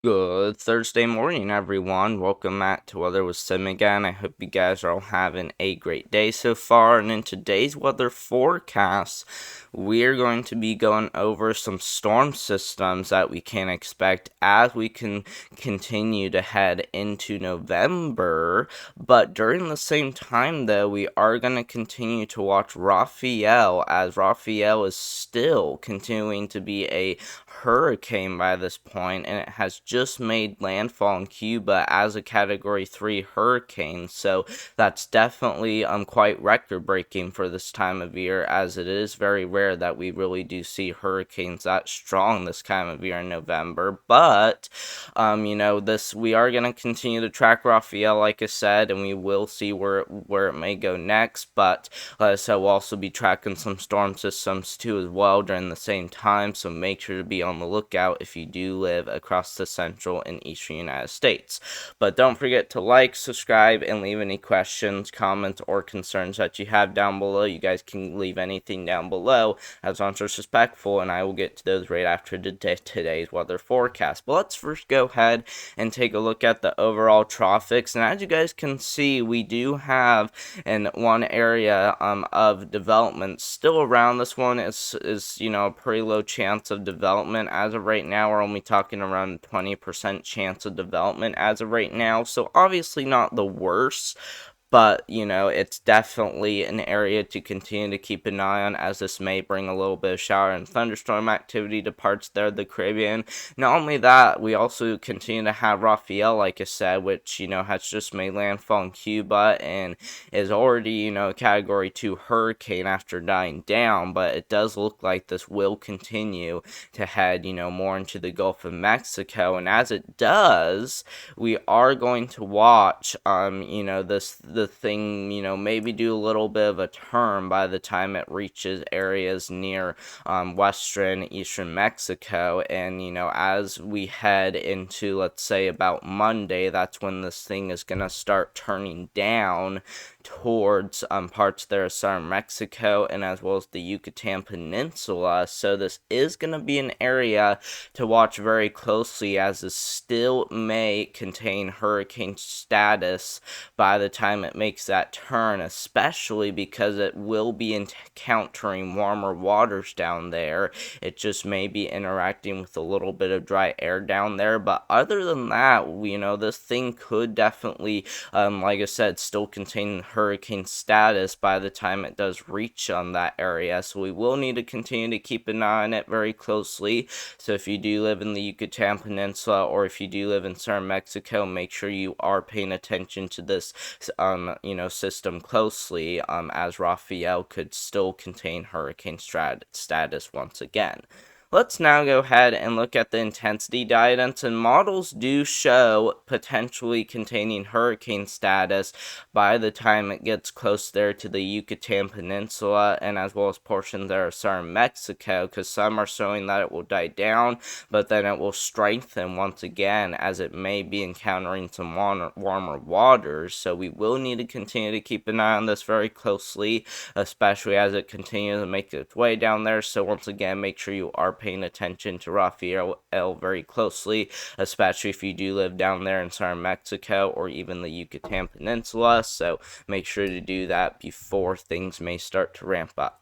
Good Thursday morning, everyone. Welcome back to Weather with Sim again. I hope you guys are all having a great day so far. And in today's weather forecast, we're going to be going over some storm systems that we can expect as we can continue to head into November. But during the same time, though, we are going to continue to watch Rafeal, as Rafeal is still continuing to be a hurricane by this point, and it has just made landfall in Cuba as a Category 3 hurricane. So that's definitely quite record breaking for this time of year, as it is very rare that we really do see hurricanes that strong this time of year in November. But this we are going to continue to track Raphael, like I said, and we will see where it may go next. But so we'll also be tracking some storm systems too as well during the same time. So make sure to be on the lookout if you do live across the central and eastern United States. But don't forget to like, subscribe, and leave any questions, comments, or concerns that you have down below. You guys can leave anything down below as long as it's respectful, and I will get to those right after today's weather forecast. But let's first go ahead and take a look at the overall tropics. And as you guys can see, we do have in one area of development still around. This one is a pretty low chance of development as of right now. We're only talking around 20% chance of development as of right now, so obviously not the worst, but it's definitely an area to continue to keep an eye on, as this may bring a little bit of shower and thunderstorm activity to parts there of the Caribbean. Not only that, we also continue to have Rafael, like I said, which has just made landfall in Cuba and is already a Category 2 hurricane after dying down. But it does look like this will continue to head more into the Gulf of Mexico, and as it does, we are going to watch the thing maybe do a little bit of a turn by the time it reaches areas near western eastern Mexico. And as we head into, let's say, about Monday, that's when this thing is going to start turning down towards parts there of southern Mexico and as well as the Yucatan Peninsula. So this is going to be an area to watch very closely, as this still may contain hurricane status by the time it makes that turn, especially because it will be encountering warmer waters down there. It just may be interacting with a little bit of dry air down there, but other than that, this thing could definitely, like I said, still contain hurricane status by the time it does reach on that area. So we will need to continue to keep an eye on it very closely. So if you do live in the Yucatan Peninsula, or if you do live in southern Mexico, make sure you are paying attention to this system closely, as Rafael could still contain hurricane status once again. Let's now go ahead and look at the intensity guidance, and models do show potentially containing hurricane status by the time it gets close there to the Yucatan Peninsula, and as well as portions there of southern Mexico, because some are showing that it will die down, but then it will strengthen once again as it may be encountering some warmer waters. So we will need to continue to keep an eye on this very closely, especially as it continues to make its way down there. So once again, make sure you are paying attention to Rafael very closely, especially if you do live down there in southern Mexico or even the Yucatan Peninsula. So make sure to do that before things may start to ramp up.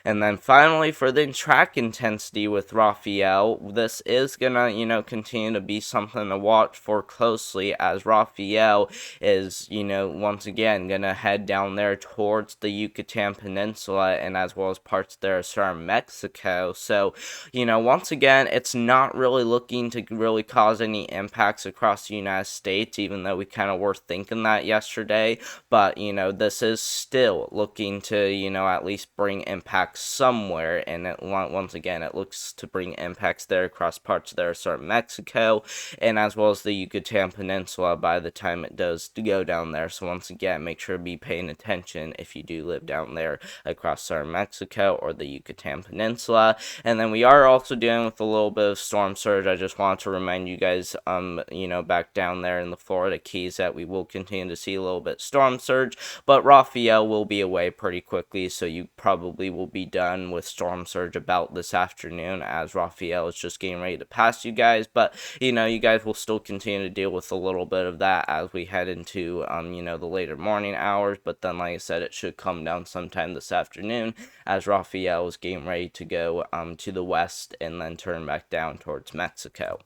And then finally, for the track intensity with Rafael, this is gonna, continue to be something to watch for closely, as Rafael is, once again, gonna head down there towards the Yucatan Peninsula and as well as parts there of southern Mexico. So, once again, it's not really looking to really cause any impacts across the United States, even though we kind of were thinking that yesterday. But, this is still looking to, at least bring impacts somewhere, and once again, it looks to bring impacts there across parts there of southern Mexico and as well as the Yucatan Peninsula by the time it does to go down there. So once again, make sure to be paying attention if you do live down there across southern Mexico or the Yucatan Peninsula. And then we are also dealing with a little bit of storm surge. I just want to remind you guys, back down there in the Florida Keys, that we will continue to see a little bit storm surge, but Rafael will be away pretty quickly, so you probably we will be done with storm surge about this afternoon, as Rafeal is just getting ready to pass you guys. But you guys will still continue to deal with a little bit of that as we head into the later morning hours. But then, like I said, it should come down sometime this afternoon as Rafeal is getting ready to go to the west and then turn back down towards Mexico.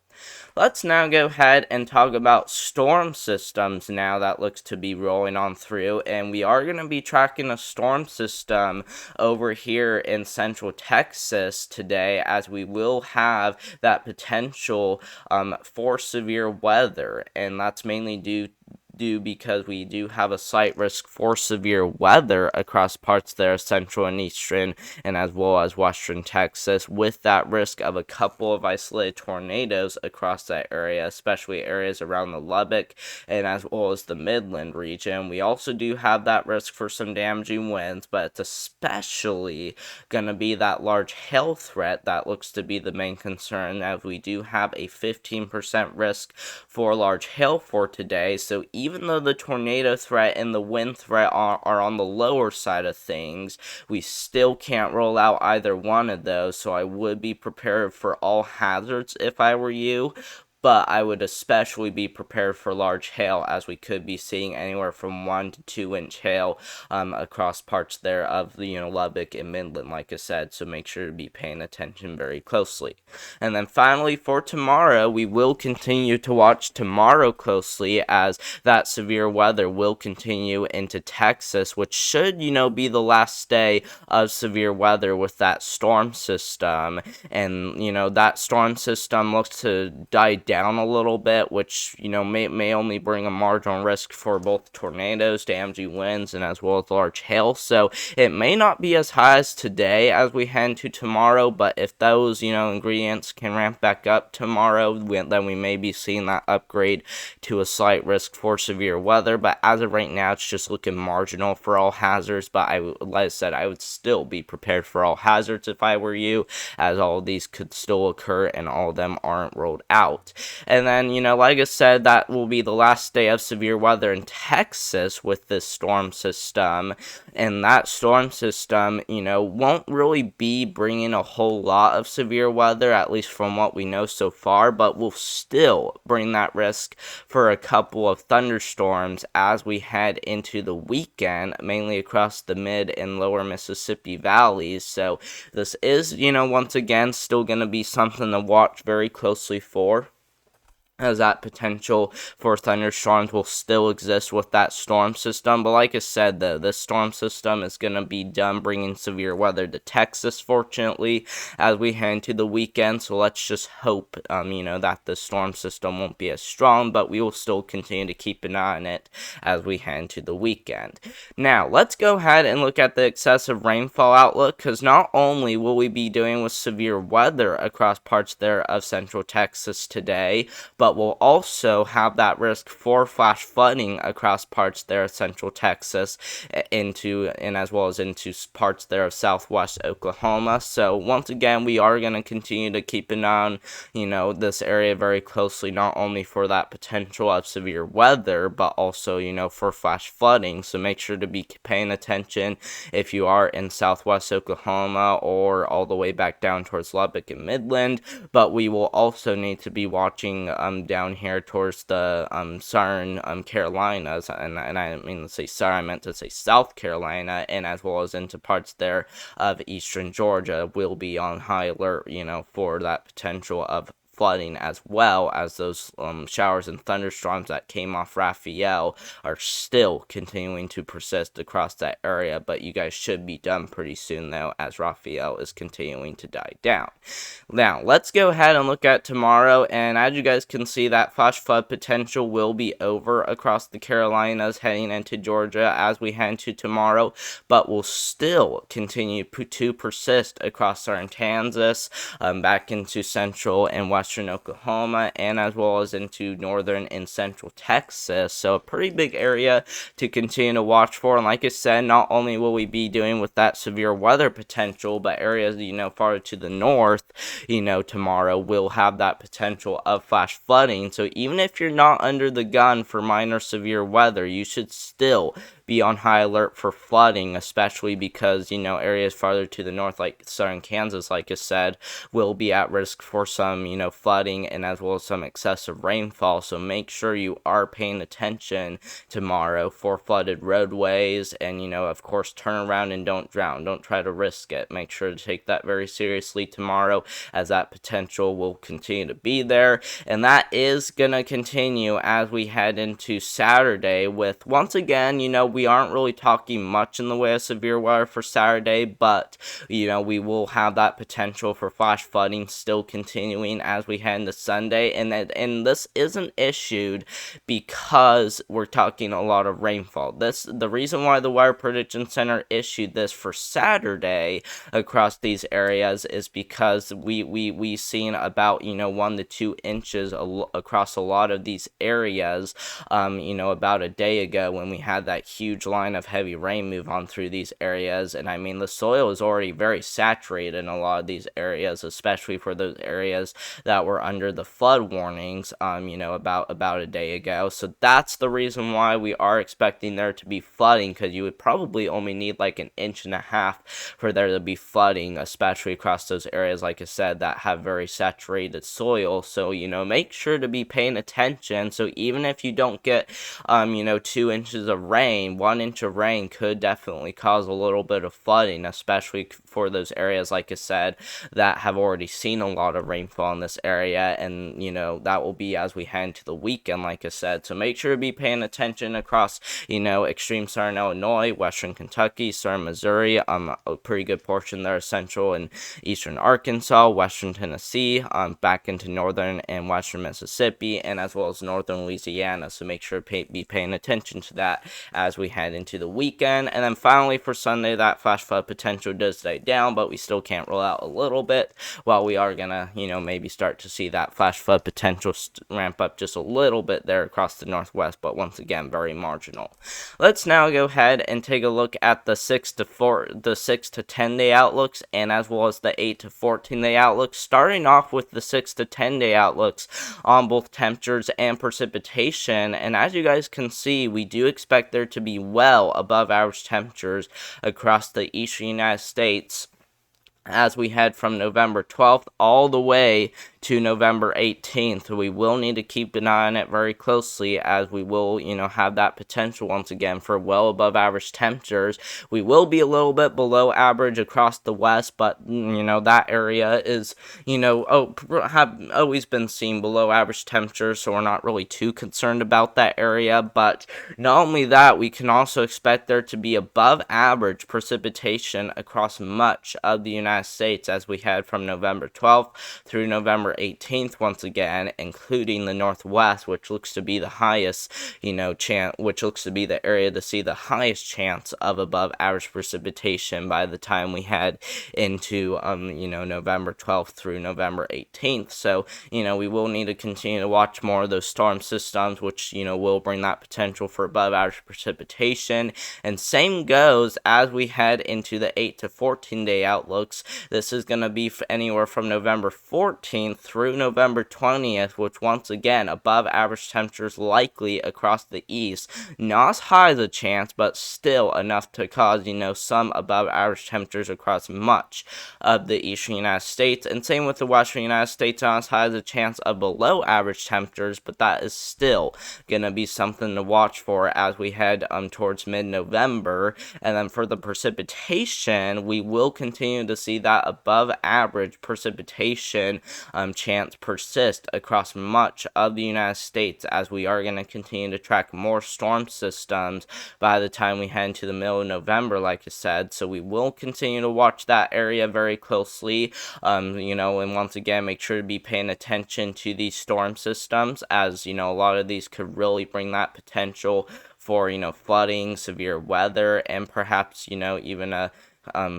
Let's now go ahead and talk about storm systems now that looks to be rolling on through, and we are going to be tracking a storm system over here in central Texas today, as we will have that potential for severe weather, and that's mainly due because we do have a slight risk for severe weather across parts there, central and eastern, and as well as western Texas, with that risk of a couple of isolated tornadoes across that area, especially areas around the Lubbock and as well as the Midland region. We also do have that risk for some damaging winds, but it's especially going to be that large hail threat that looks to be the main concern, as we do have a 15% risk for large hail for today. So even though the tornado threat and the wind threat are on the lower side of things, we still can't roll out either one of those. So I would be prepared for all hazards if I were you. But I would especially be prepared for large hail, as we could be seeing anywhere from 1 to 2 inch hail across parts there of the Lubbock and Midland, like I said. So make sure to be paying attention very closely. And then finally, for tomorrow, we will continue to watch tomorrow closely, as that severe weather will continue into Texas, which should be the last day of severe weather with that storm system. And that storm system looks to die down a little bit, which may only bring a marginal risk for both tornadoes, damaging winds, and as well as large hail. So it may not be as high as today as we head into tomorrow, but if those ingredients can ramp back up tomorrow, then we may be seeing that upgrade to a slight risk for severe weather. But as of right now, it's just looking marginal for all hazards. But like I said, I would still be prepared for all hazards if I were you, as all of these could still occur and all of them aren't rolled out. And then like I said, that will be the last day of severe weather in Texas with this storm system. And that storm system won't really be bringing a whole lot of severe weather, at least from what we know so far, but will still bring that risk for a couple of thunderstorms as we head into the weekend, mainly across the mid and lower Mississippi valleys. So this is once again still going to be something to watch very closely for, as that potential for thunderstorms will still exist with that storm system. But like I said, though, this storm system is going to be done bringing severe weather to Texas, fortunately, as we head into the weekend. So let's just hope, that the storm system won't be as strong, but we will still continue to keep an eye on it as we head into the weekend. Now, let's go ahead and look at the excessive rainfall outlook, because not only will we be dealing with severe weather across parts there of central Texas today, but we'll also have that risk for flash flooding across parts there of central Texas and as well as into parts there of southwest Oklahoma. So once again, we are going to continue to keep an eye on this area very closely, not only for that potential of severe weather, but also for flash flooding. So make sure to be paying attention if you are in southwest Oklahoma or all the way back down towards Lubbock and Midland. But we will also need to be watching down here towards the southern Carolinas, and I didn't mean to say southern, I meant to say South Carolina, and as well as into parts there of eastern Georgia will be on high alert, for that potential of flooding, as well as those showers and thunderstorms that came off Rafeal are still continuing to persist across that area. But you guys should be done pretty soon, though, as Rafeal is continuing to die down. Now, let's go ahead and look at tomorrow, and as you guys can see, that flash flood potential will be over across the Carolinas heading into Georgia as we head into tomorrow, but will still continue to persist across southern Kansas, back into central and western Oklahoma, and as well as into northern and central Texas. So a pretty big area to continue to watch for. And like I said, not only will we be dealing with that severe weather potential, but areas farther to the north, tomorrow will have that potential of flash flooding. So even if you're not under the gun for minor severe weather, you should still be on high alert for flooding, especially because, areas farther to the north, like southern Kansas, like I said, will be at risk for some, flooding and as well as some excessive rainfall. So make sure you are paying attention tomorrow for flooded roadways and, of course, turn around and don't drown. Don't try to risk it. Make sure to take that very seriously tomorrow, as that potential will continue to be there. And that is going to continue as we head into Saturday with, once again, we aren't really talking much in the way of severe weather for Saturday, but, we will have that potential for flash flooding still continuing as we head into Sunday. And this isn't issued because we're talking a lot of rainfall. The reason why the Weather Prediction Center issued this for Saturday across these areas is because we seen about 1 to 2 inches across a lot of these areas about a day ago when we had that huge line of heavy rain move on through these areas. And I mean, the soil is already very saturated in a lot of these areas, especially for those areas that were under the flood warnings about a day ago. So that's the reason why we are expecting there to be flooding, because you would probably only need like 1.5 inches for there to be flooding, especially across those areas, like I said, that have very saturated soil. So, make sure to be paying attention. So even if you don't get, 2 inches of rain, 1 inch of rain could definitely cause a little bit of flooding, especially for those areas, like I said, that have already seen a lot of rainfall in this area. And, that will be as we head into the weekend, like I said. So make sure to be paying attention across, extreme southern Illinois, western Kentucky, southern Missouri, a pretty good portion there, central and eastern Arkansas, western Tennessee, back into northern and western Mississippi, and as well as northern Louisiana. So make sure to be paying attention to that as we head into the weekend. And then finally for Sunday, that flash flood potential does die down, but we still can't rule out a little bit. While we are gonna, maybe start to see that flash flood potential ramp up just a little bit there across the northwest, but once again, very marginal. Let's now go ahead and take a look at the 6 to 10 day outlooks, and as well as the 8 to 14 day outlooks. Starting off with the 6 to 10 day outlooks on both temperatures and precipitation. And as you guys can see, we do expect there to be well above average temperatures across the eastern United States as we head from November 12th all the way to November 18th. We will need to keep an eye on it very closely, as we will, have that potential once again for well above average temperatures. We will be a little bit below average across the west, but, that area is, have always been seen below average temperatures, so we're not really too concerned about that area. But not only that, we can also expect there to be above average precipitation across much of the United States as we head from November 12th through November 18th, once again, including the northwest, which looks to be the highest, which looks to be the area to see the highest chance of above average precipitation by the time we head into, November 12th through November 18th. So, we will need to continue to watch more of those storm systems, which, will bring that potential for above average precipitation. And same goes as we head into the 8 to 14 day outlooks. This is going to be anywhere from November 14th through November 20th, which once again, above average temperatures likely across the east. Not as high as a chance, but still enough to cause, some above average temperatures across much of the eastern United States. And same with the western United States, not as high as a chance of below average temperatures, but that is still going to be something to watch for as we head towards mid-November. And then for the precipitation, we will continue to see that above average precipitation chance persist across much of the United States, as we are going to continue to track more storm systems by the time we head into the middle of November, like I said. So we will continue to watch that area very closely, and once again, make sure to be paying attention to these storm systems, as, a lot of these could really bring that potential for, flooding, severe weather, and perhaps, even a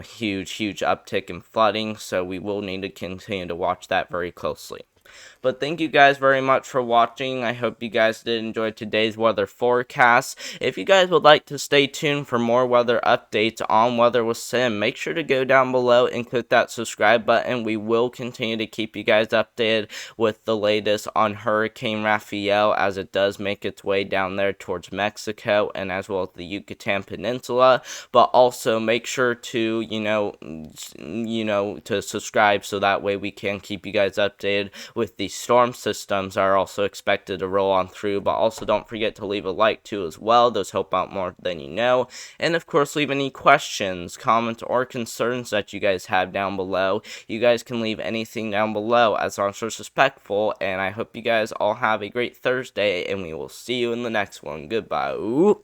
huge uptick in flooding. So we will need to continue to watch that very closely. But thank you guys very much for watching. I hope you guys did enjoy today's weather forecast. If you guys would like to stay tuned for more weather updates on Weather with Sim, make sure to go down below and click that subscribe button. We will continue to keep you guys updated with the latest on Hurricane Rafeal as it does make its way down there towards Mexico and as well as the Yucatan Peninsula. But also make sure to to subscribe so that way we can keep you guys updated with the storm systems that are also expected to roll on through. But also don't forget to leave a like too as well. Those help out more than you know. And of course, leave any questions, comments, or concerns that you guys have down below. You guys can leave anything down below as long as it's respectful. And I hope you guys all have a great Thursday, and we will see you in the next one. Goodbye. Ooh.